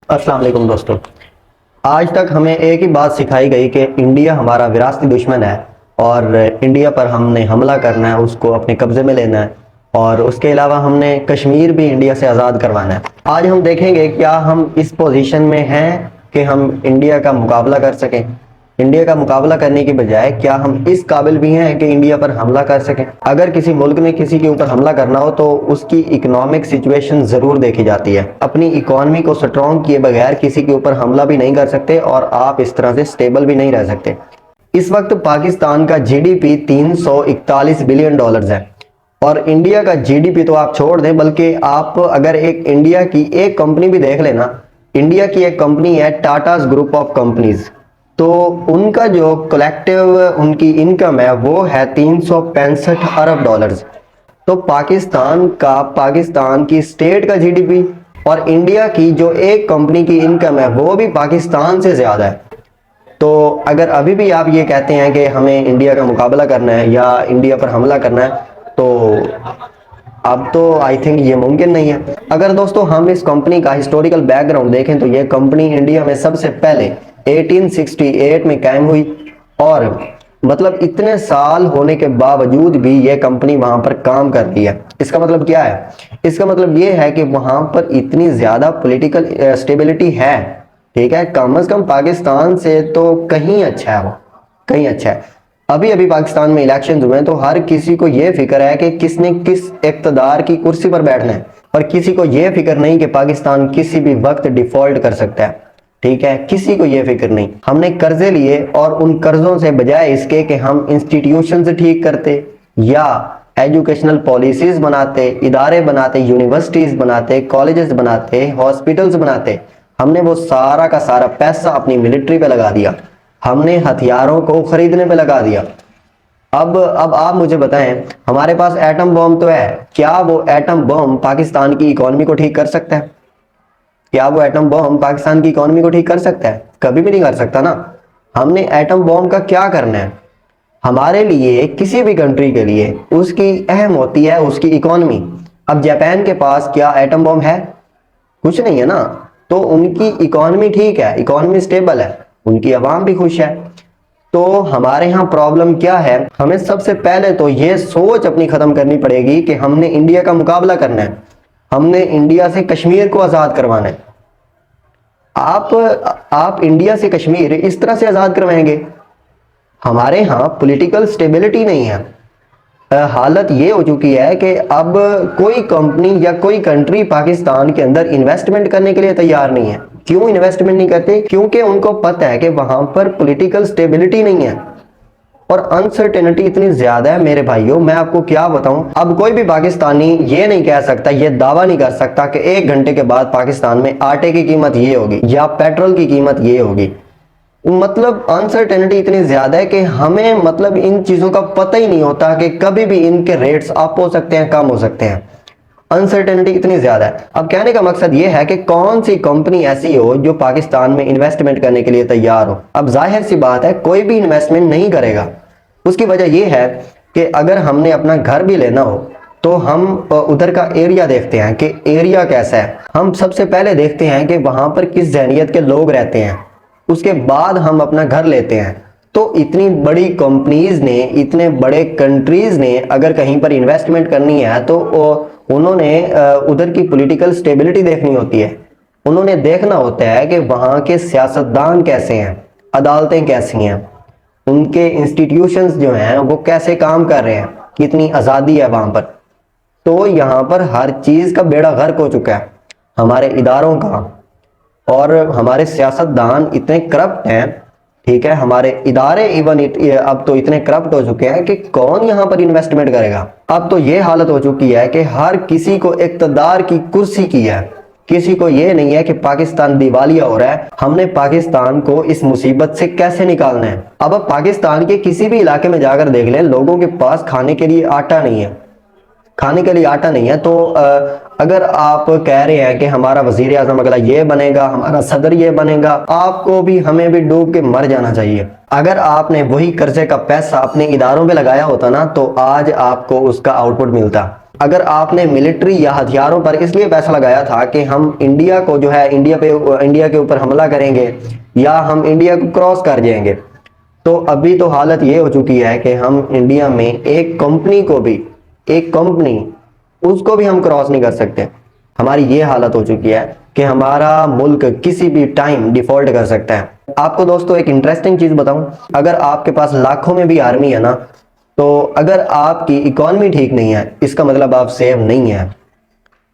अस्सलाम वालेकुम दोस्तों। आज तक हमें एक ही बात सिखाई गई कि इंडिया हमारा विरासती दुश्मन है और इंडिया पर हमने हमला करना है, उसको अपने कब्जे में लेना है और उसके अलावा हमने कश्मीर भी इंडिया से आज़ाद करवाना है। आज हम देखेंगे क्या हम इस पोजीशन में हैं कि हम इंडिया का मुकाबला कर सकें। इंडिया का मुकाबला करने की बजाय क्या हम इस काबिल भी हैं कि इंडिया पर हमला कर सकें। अगर किसी मुल्क ने किसी के ऊपर हमला करना हो तो उसकी इकोनॉमिक सिचुएशन ज़रूर देखी जाती है। अपनी इकोनॉमी को स्ट्रॉन्ग किए बगैर किसी के ऊपर हमला भी नहीं कर सकते और आप इस तरह से स्टेबल भी नहीं रह सकते। इस वक्त पाकिस्तान का जीडीपी 341 बिलियन डॉलर्स है और इंडिया का जीडीपी तो आप छोड़ दें, बल्कि आप अगर एक इंडिया की एक कंपनी भी देख लेना, इंडिया की एक कंपनी है टाटास ग्रुप ऑफ कंपनीज, तो उनका जो कलेक्टिव उनकी इनकम है वो है 365 अरब डॉलर्स। तो पाकिस्तान की स्टेट का जीडीपी और इंडिया की जो एक कंपनी की इनकम है वो भी पाकिस्तान से ज़्यादा है। तो अगर अभी भी आप ये कहते हैं कि हमें इंडिया का मुकाबला करना है या इंडिया पर हमला करना है, तो अब तो आई थिंक ये मुमकिन नहीं है। अगर दोस्तों हम इस कंपनी का हिस्टोरिकल बैकग्राउंड देखें तो ये कंपनी इंडिया में सबसे पहले 1868 में कायम हुई और मतलब इतने साल होने के बावजूद भी ये कंपनी वहां पर काम कर रही है। इसका मतलब क्या है? इसका मतलब ये है कि वहां पर इतनी ज्यादा पॉलिटिकल स्टेबिलिटी है। ठीक है, कम से कम पाकिस्तान से तो कहीं अच्छा है, वो कहीं अच्छा है। अभी अभी पाकिस्तान में इलेक्शन हुए हैं तो हर किसी को यह फिक्र है कि किसने किस इक़्तिदार की कुर्सी पर बैठना है और किसी को यह फिक्र नहीं कि पाकिस्तान किसी भी वक्त डिफॉल्ट कर सकता है। ठीक है, किसी को यह फिक्र नहीं। हमने कर्जे लिए और उन कर्जों से बजाय इसके कि हम इंस्टीट्यूशन से ठीक करते या एजुकेशनल पॉलिसीज बनाते, इदारे बनाते, यूनिवर्सिटीज बनाते, कॉलेजेस बनाते, हॉस्पिटल्स बनाते, हमने वो सारा का सारा पैसा अपनी मिलिट्री पे लगा दिया, हमने हथियारों को खरीदने पे लगा दिया। अब आप मुझे बताएं, हमारे पास एटम बम तो है, क्या वो एटम बम पाकिस्तान की इकोनॉमी को ठीक कर सकता है? क्या वो एटम बम पाकिस्तान की इकोनॉमी को ठीक कर सकता है? कभी भी नहीं कर सकता ना। हमने एटम बम का क्या करना है? हमारे लिए, किसी भी कंट्री के लिए उसकी अहम होती है उसकी इकोनॉमी। अब जापान के पास क्या एटम बम है? कुछ नहीं है ना। तो उनकी इकोनॉमी ठीक है, इकोनॉमी स्टेबल है, उनकी आवाम भी खुश है। तो हमारे यहाँ प्रॉब्लम क्या है? हमें सबसे पहले तो ये सोच अपनी खत्म करनी पड़ेगी कि हमने इंडिया का मुकाबला करना है, हमने इंडिया से कश्मीर को आजाद करवाना है। आप इंडिया से कश्मीर इस तरह से आजाद करवाएंगे? हमारे यहाँ पॉलिटिकल स्टेबिलिटी नहीं है। हालत ये हो चुकी है कि अब कोई कंपनी या कोई कंट्री पाकिस्तान के अंदर इन्वेस्टमेंट करने के लिए तैयार नहीं है। क्यों इन्वेस्टमेंट नहीं करते? क्योंकि उनको पता है कि वहां पर पॉलिटिकल स्टेबिलिटी नहीं है और अनसर्टेनिटी इतनी ज्यादा है। मेरे भाइयों, मैं आपको क्या बताऊं, अब कोई भी पाकिस्तानी ये नहीं कह सकता, ये दावा नहीं कर सकता कि 1 घंटे के बाद पाकिस्तान में आटे की कीमत ये होगी या पेट्रोल की कीमत ये होगी। मतलब अनसर्टेनिटी इतनी ज्यादा है कि हमें मतलब इन चीजों का पता ही नहीं होता कि कभी भी इनके रेट्स अप हो सकते हैं, कम हो सकते हैं। अनसर्टेनिटी इतनी ज्यादा है। अब कहने का मकसद ये है कि कौन सी कंपनी ऐसी हो जो पाकिस्तान में इन्वेस्टमेंट करने के लिए तैयार हो। अब जाहिर सी बात है कोई भी इन्वेस्टमेंट नहीं करेगा। उसकी वजह यह है कि अगर हमने अपना घर भी लेना हो तो हम उधर का एरिया देखते हैं कि एरिया कैसा है। हम सबसे पहले देखते हैं कि वहां पर किस जहनियत के लोग रहते हैं, उसके बाद हम अपना घर लेते हैं। तो इतनी बड़ी कंपनीज ने, इतने बड़े कंट्रीज ने अगर कहीं पर इन्वेस्टमेंट करनी है तो उन्होंने उधर की पॉलिटिकल स्टेबिलिटी देखनी होती है। उन्होंने देखना होता है कि वहाँ के सियासतदान कैसे हैं, अदालतें कैसी हैं, उनके इंस्टीट्यूशंस जो हैं वो कैसे काम कर रहे हैं, कितनी आज़ादी है वहाँ पर। तो यहाँ पर हर चीज़ का बेड़ा गर्क हो चुका है, हमारे इदारों का। और हमारे सियासतदान इतने करप्ट हैं, ठीक है, हमारे इदारे इवन अब तो इतने करप्ट हो चुके हैं कि कौन यहाँ पर इन्वेस्टमेंट करेगा। अब तो ये हालत हो चुकी है कि हर किसी को इक़्तिदार की कुर्सी की है, किसी को ये नहीं है कि पाकिस्तान दिवालिया हो रहा है, हमने पाकिस्तान को इस मुसीबत से कैसे निकालना है। अब पाकिस्तान के किसी भी इलाके में जाकर देख लें, लोगों के पास खाने के लिए आटा नहीं है, खाने के लिए आटा नहीं है। तो अगर आप कह रहे हैं कि हमारा वजीर आजम अगला ये बनेगा, हमारा सदर ये बनेगा, आपको भी हमें भी डूब के मर जाना चाहिए। अगर आपने वही कर्जे का पैसा अपने इदारों पे लगाया होता ना तो आज आपको उसका आउटपुट मिलता। अगर आपने मिलिट्री या हथियारों पर इसलिए पैसा लगाया था कि हम इंडिया को जो है इंडिया के ऊपर हमला करेंगे या हम इंडिया को क्रॉस कर जाएंगे, तो अभी तो हालत ये हो चुकी है कि हम इंडिया में एक कंपनी उसको भी हम क्रॉस नहीं कर सकते। हमारी ये हालत हो चुकी है कि हमारा मुल्क किसी भी टाइम डिफॉल्ट कर सकता है। आपको दोस्तों एक इंटरेस्टिंग चीज बताऊं, अगर आपके पास लाखों में भी आर्मी है ना, तो अगर आपकी इकॉनमी ठीक नहीं है इसका मतलब आप सेफ नहीं है।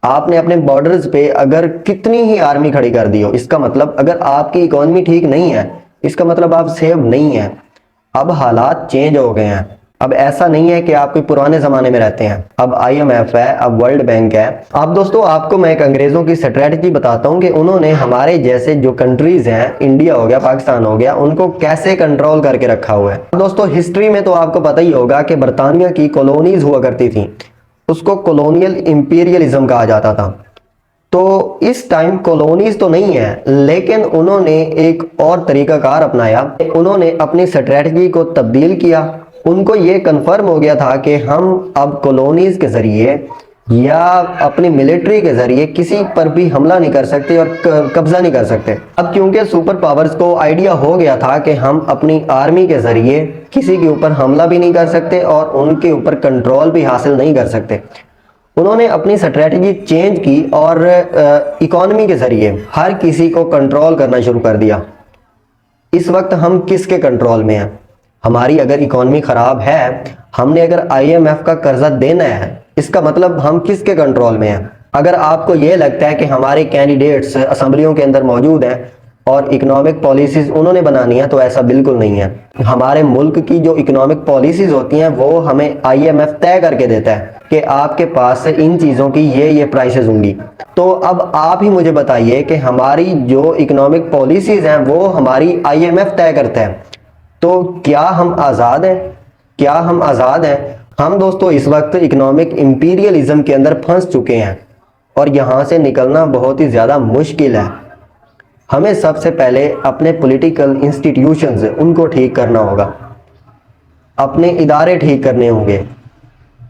आपने अपने बॉर्डर्स पे अगर कितनी ही आर्मी खड़ी कर दी हो, इसका मतलब अगर आपकी इकॉनमी ठीक नहीं है इसका मतलब आप सेफ नहीं है। अब हालात चेंज हो गए हैं। अब ऐसा नहीं है कि आप कोई पुराने जमाने में रहते हैं। अब IMF है, अब वर्ल्ड बैंक है। अब दोस्तों आपको मैं एक अंग्रेजों की स्ट्रेटजी बताता हूं कि उन्होंने हमारे जैसे जो कंट्रीज हैं, इंडिया हो गया, पाकिस्तान हो गया, उनको कैसे कंट्रोल करके रखा हुआ है। दोस्तों हिस्ट्री में तो आपको पता ही होगा कि बरतानिया की कॉलोनीज हुआ करती थी, उसको कॉलोनियल इंपीरियलिज्म कहा जाता था। तो इस टाइम कॉलोनीज तो नहीं है, लेकिन उन्होंने एक और तरीकाकार अपनाया। उन्होंने अपनी स्ट्रेटजी को तब्दील किया। उनको ये कंफर्म हो गया था कि हम अब कॉलोनीज के जरिए या अपनी मिलिट्री के जरिए किसी पर भी हमला नहीं कर सकते और कब्जा नहीं कर सकते। अब क्योंकि सुपर पावर्स को आइडिया हो गया था कि हम अपनी आर्मी के जरिए किसी के ऊपर हमला भी नहीं कर सकते और उनके ऊपर कंट्रोल भी हासिल नहीं कर सकते, उन्होंने अपनी स्ट्रेटजी चेंज की और इकोनॉमी के जरिए हर किसी को कंट्रोल करना शुरू कर दिया। इस वक्त हम किसके कंट्रोल में हैं? हमारी अगर इकोनॉमी खराब है, हमने अगर IMF का कर्जा देना है, इसका मतलब हम किसके कंट्रोल में हैं? अगर आपको ये लगता है कि हमारे कैंडिडेट्स असेंबलियों के अंदर मौजूद हैं और इकोनॉमिक पॉलिसीज उन्होंने बनानी है, तो ऐसा बिल्कुल नहीं है। हमारे मुल्क की जो इकोनॉमिक पॉलिसीज होती हैं वो हमें IMF तय करके देता है कि आपके पास इन चीज़ों की ये प्राइसेस होंगी। तो अब आप ही मुझे बताइए कि हमारी जो इकोनॉमिक पॉलिसीज हैं वो हमारी IMF तय करता है, तो क्या हम आज़ाद हैं? क्या हम आज़ाद हैं? हम दोस्तों इस वक्त इकोनॉमिक इंपीरियलिज्म के अंदर फंस चुके हैं और यहाँ से निकलना बहुत ही ज़्यादा मुश्किल है। हमें सबसे पहले अपने पॉलिटिकल इंस्टीट्यूशंस उनको ठीक करना होगा, अपने इदारे ठीक करने होंगे,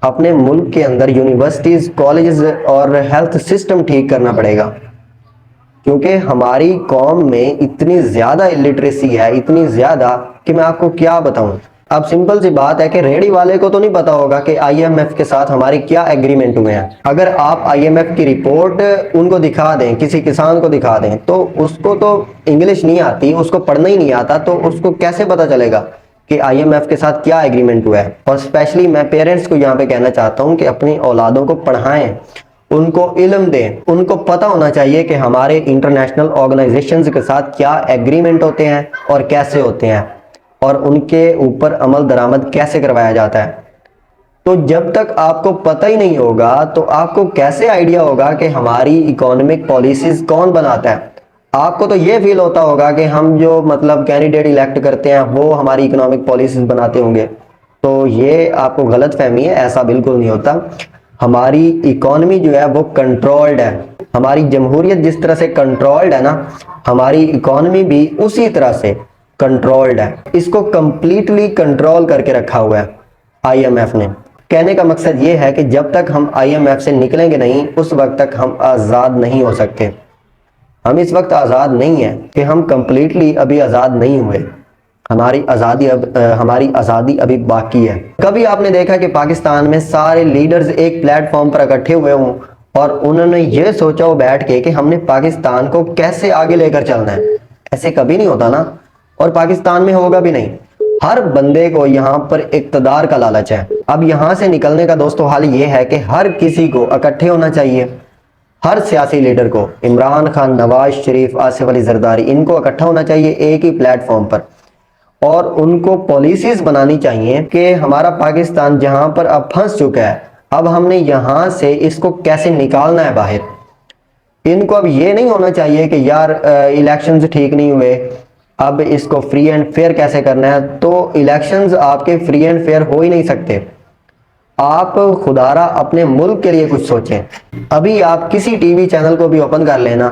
अपने मुल्क के अंदर यूनिवर्सिटीज़, कॉलेजेस और हेल्थ सिस्टम ठीक करना पड़ेगा, क्योंकि हमारी कौम में इतनी ज़्यादा इलिटरेसी है, इतनी ज़्यादा कि मैं आपको क्या बताऊं। अब सिंपल सी बात है कि रेडी वाले को तो नहीं पता होगा कि IMF के साथ हमारे क्या एग्रीमेंट हुए हैं। अगर आप IMF की रिपोर्ट उनको दिखा दें, किसी किसान को दिखा दें, तो उसको तो इंग्लिश नहीं आती, उसको पढ़ना ही नहीं आता, तो उसको कैसे पता चलेगा कि IMF के साथ क्या एग्रीमेंट हुआ है। और स्पेशली मैं पेरेंट्स को यहाँ पे कहना चाहता हूँ कि अपनी औलादों को पढ़ाएं, उनको इल्म दें। उनको पता होना चाहिए कि हमारे इंटरनेशनल ऑर्गेनाइजेशंस के साथ क्या एग्रीमेंट होते हैं और कैसे होते हैं और उनके ऊपर अमल दरामद कैसे करवाया जाता है। तो जब तक आपको पता ही नहीं होगा तो आपको कैसे आइडिया होगा कि हमारी इकोनॉमिक पॉलिसीज कौन बनाता है। आपको तो ये फील होता होगा कि हम जो मतलब कैंडिडेट इलेक्ट करते हैं वो हमारी इकोनॉमिक पॉलिसीज बनाते होंगे, तो ये आपको गलत फहमी है, ऐसा बिल्कुल नहीं होता। हमारी इकोनॉमी जो है वो कंट्रोल्ड है। हमारी जमहूरियत जिस तरह से कंट्रोल्ड है ना, हमारी इकोनॉमी भी उसी तरह से कंट्रोल्ड है। इसको कंप्लीटली कंट्रोल करके रखा हुआ है IMF ने। कहने का मकसद ये है कि जब तक हम IMF से निकलेंगे नहीं, उस वक्त तक हम आज़ाद नहीं हो सकते। हम इस वक्त आज़ाद नहीं है कि हम कंप्लीटली अभी आज़ाद नहीं हुए। हमारी आज़ादी अभी बाकी है। कभी आपने देखा कि पाकिस्तान में सारे लीडर्स एक प्लेटफॉर्म पर इकट्ठे हुए हों और उन्होंने ये सोचा हो बैठ के कि हमने पाकिस्तान को कैसे आगे लेकर चलना है? ऐसे कभी नहीं होता ना, और पाकिस्तान में होगा भी नहीं। हर बंदे को यहाँ पर इक़्तिदार का लालच है। अब यहाँ से निकलने का दोस्तों हाल ये है कि हर किसी को इकट्ठे होना चाहिए। हर सियासी लीडर को, इमरान खान, नवाज शरीफ, आसिफ अली जरदारी, इनको इकट्ठा होना चाहिए एक ही प्लेटफॉर्म पर और उनको पॉलिसीज बनानी चाहिए कि हमारा पाकिस्तान जहाँ पर अब फंस चुका है, अब हमने यहाँ से इसको कैसे निकालना है बाहर। इनको अब ये नहीं होना चाहिए कि यार इलेक्शंस ठीक नहीं हुए, अब इसको फ्री एंड फेयर कैसे करना है। तो इलेक्शंस आपके फ्री एंड फेयर हो ही नहीं सकते। आप खुदारा अपने मुल्क के लिए कुछ सोचें। अभी आप किसी टीवी चैनल को भी ओपन कर लेना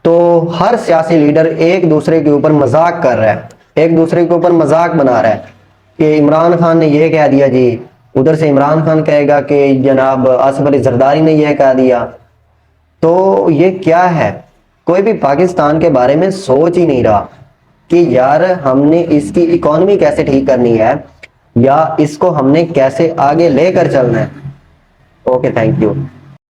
तो हर सियासी लीडर एक दूसरे के ऊपर मजाक कर रहा है, एक दूसरे के ऊपर मजाक बना रहा है कि इमरान खान ने ये कह दिया जी, उधर से इमरान खान कहेगा कि जनाब आसिफ अली जरदारी ने यह कह दिया। तो ये क्या है, कोई भी पाकिस्तान के बारे में सोच ही नहीं रहा कि यार हमने इसकी इकोनॉमी कैसे ठीक करनी है या इसको हमने कैसे आगे लेकर चलना है। Okay, thank you.